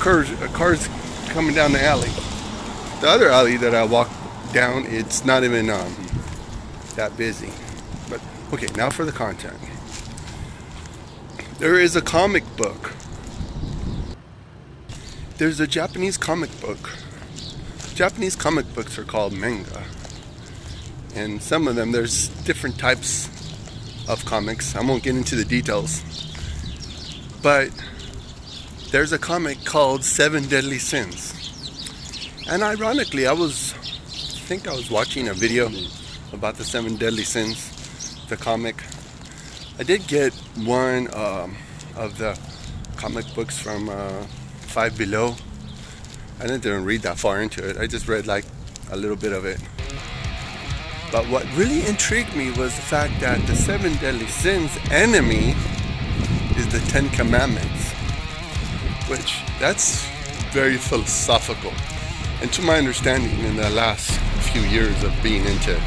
cars coming down the alley. The other alley that I walk down, it's not even that busy. But okay, now for the content. There is a comic book. There's a Japanese comic book. Japanese comic books are called manga. And some of them, there's different types of comics. I won't get into the details. But there's a comic called 7 Deadly Sins. And ironically, I was watching a video about the 7 Deadly Sins, the comic. I did get one of the comic books from Five Below. I didn't read that far into it. I just read like a little bit of it. But what really intrigued me was the fact that the 7 Deadly Sins enemy is the 10 Commandments, which that's very philosophical. And to my understanding, in the last few years of being into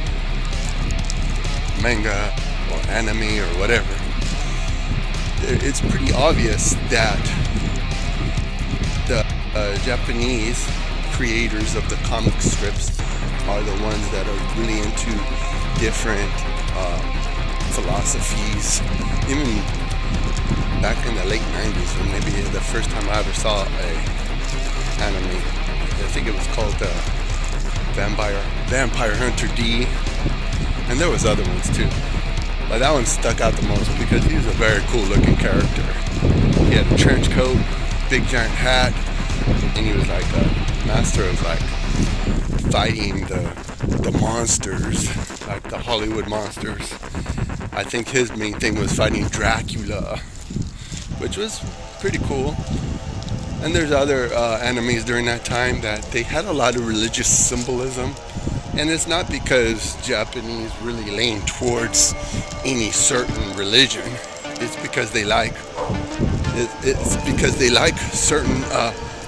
manga or anime or whatever, it's pretty obvious that the Japanese creators of the comic strips are the ones that are really into different philosophies. Even back in the late 90s, when maybe the first time I ever saw a anime, I think it was called Vampire Hunter D, and there was other ones too. But that one stuck out the most because he was a very cool looking character. He had a trench coat, big giant hat, and he was like a master of like fighting the monsters, like the Hollywood monsters. I think his main thing was fighting Dracula, which was pretty cool. And there's other animes during that time that they had a lot of religious symbolism. And it's not because Japanese really lean towards any certain religion. It's because they like certain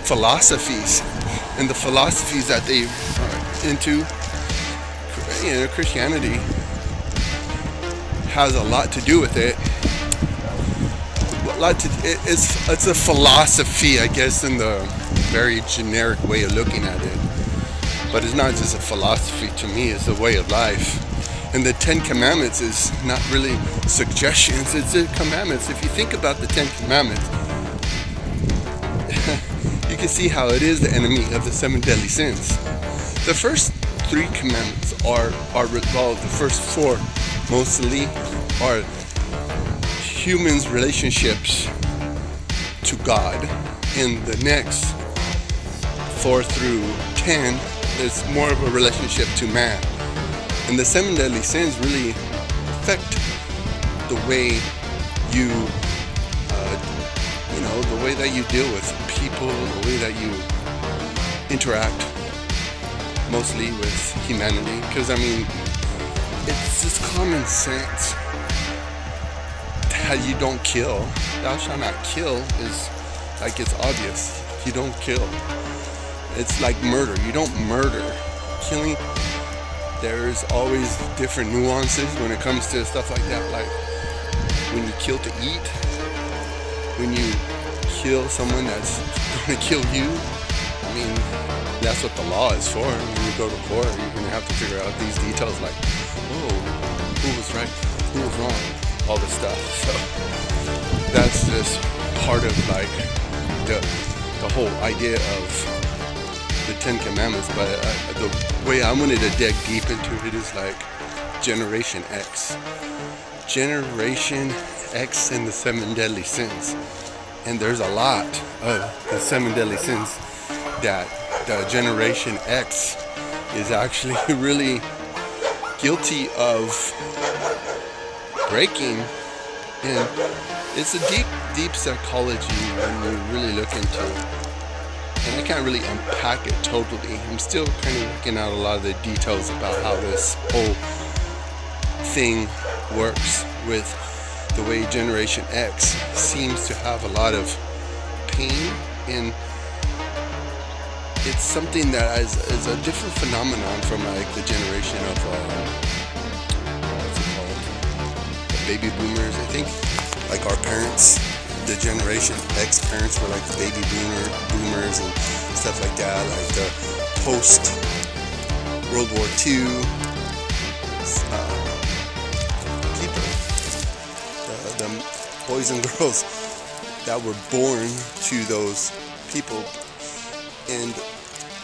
philosophies, and the philosophies that they are into. You know, Christianity has a lot to do with it. It's a philosophy, I guess, in the very generic way of looking at it. But it's not just a philosophy to me, it's a way of life. And the 10 Commandments is not really suggestions, it's the commandments. If you think about the 10 Commandments, you can see how it is the enemy of the 7 deadly sins. The first 3 commandments are revolved, the first 4 mostly are humans' relationships to God. In the next 4 through 10, it's more of a relationship to man. And the 7 deadly sins really affect the way you, the way that you deal with people, the way that you interact mostly with humanity. Because, I mean, it's just common sense that you don't kill. Thou shalt not kill is like, it's obvious. You don't kill. It's like murder. You don't murder. Killing, there's always different nuances when it comes to stuff like that. Like when you kill to eat, when you kill someone that's going to kill you. I mean, that's what the law is for. When you go to court, you're going to have to figure out these details like, oh, who was right, who was wrong, all this stuff. So that's just part of like the whole idea of the 10 Commandments. But the way I wanted to dig deep into it is like Generation X. Generation X and the 7 deadly sins. And there's a lot of the 7 deadly sins that the Generation X is actually really guilty of breaking. And it's a deep psychology when you really look into it. And I can't really unpack it totally. I'm still kind of working out a lot of the details about how this whole thing works with the way Generation X seems to have a lot of pain, and it's something that is a different phenomenon from like the generation of what's it called? The baby boomers, I think, like our parents. the generation X parents were like the baby boomers and stuff like that, like the post World War II people, the boys and girls that were born to those people. And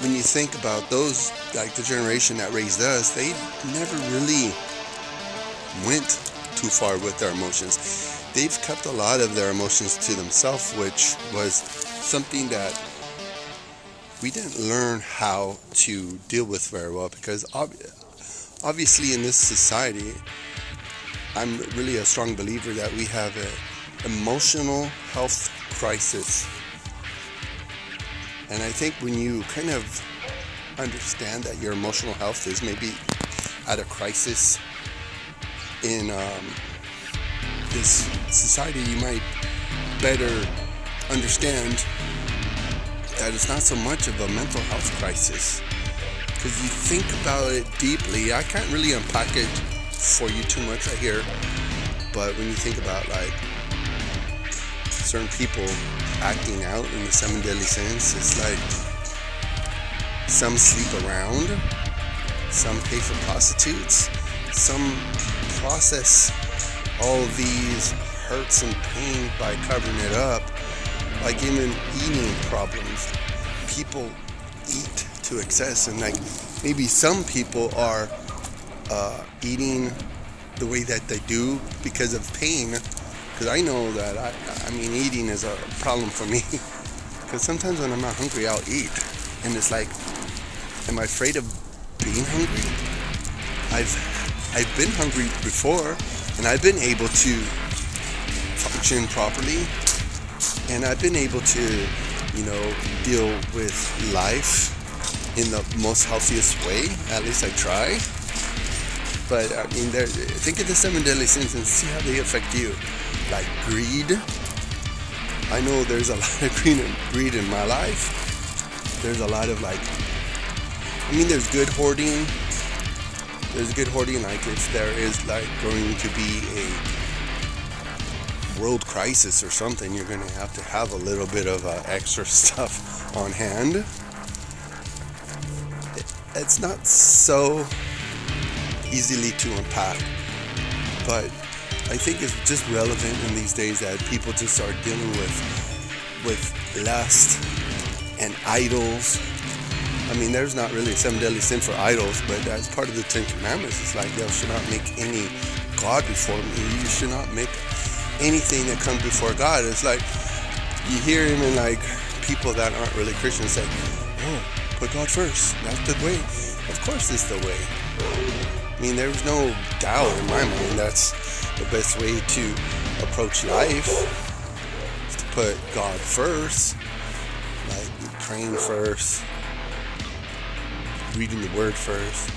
when you think about those, like the generation that raised us, they never really went too far with their emotions. They've kept a lot of their emotions to themselves, which was something that we didn't learn how to deal with very well, because obviously in this society, I'm really a strong believer that we have an emotional health crisis. And I think when you kind of understand that your emotional health is maybe at a crisis in this society, you might better understand that it's not so much of a mental health crisis. Because you think about it deeply, I can't really unpack it for you too much right here, but when you think about like certain people acting out in the 7 deadly sins, it's like some sleep around, some pay for prostitutes, some process all these hurts and pain by covering it up, like even eating problems. People eat to excess, and like maybe some people are eating the way that they do because of pain. Because I know that I mean eating is a problem for me. Because sometimes when I'm not hungry, I'll eat, and it's like, am I afraid of being hungry? I've been hungry before, and I've been able to function properly, and I've been able to, deal with life in the most healthiest way. At least I try. But I mean, think of the 7 deadly sins and see how they affect you. Like greed. I know there's a lot of greed in my life. There's a lot of there's good hoarding. There's good hoarding, like if there is like going to be a world crisis or something, you're going to have a little bit of extra stuff on hand. It's not so easily to unpack, but I think it's just relevant in these days that people just are dealing with lust and idols. I mean, there's not really a 7 deadly sin for idols, but that's part of the 10 Commandments. It's like, you should not make any God before me. You should not make anything that comes before God. It's like, you hear him in like people that aren't really Christians say, oh, put God first. That's the way. Of course it's the way. I mean, there's no doubt in my mind that's the best way to approach life, is to put God first, like praying first, reading the word first,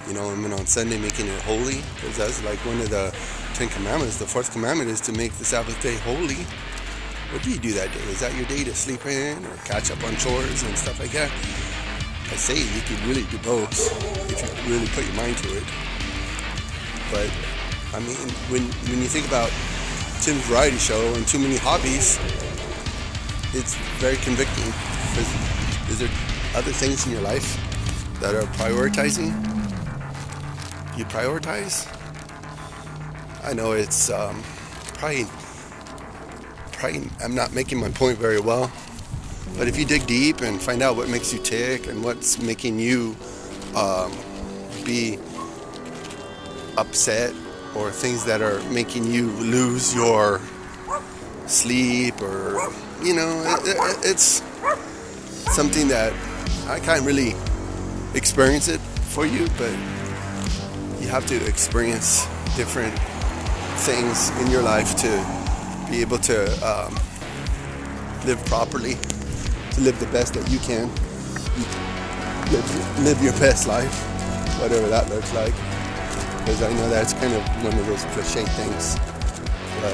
and then on Sunday making it holy, because that's like one of the 10 Commandments. The 4th commandment is to make the Sabbath day holy. What do you do that day? Is that your day to sleep in or catch up on chores and stuff like that? I say you could really do both if you really put your mind to it. But I mean, when you think about Tim's variety show and too many hobbies, it's very convicting. Because is there other things in your life that are prioritizing? You prioritize? I know it's probably I'm not making my point very well, but if you dig deep and find out what makes you tick and what's making you be upset, or things that are making you lose your sleep, or it's something that I can't really experience it for you, but you have to experience different things in your life to be able to live properly, to live the best that you can, live your best life, whatever that looks like. Because I know that's kind of one of those cliche things, but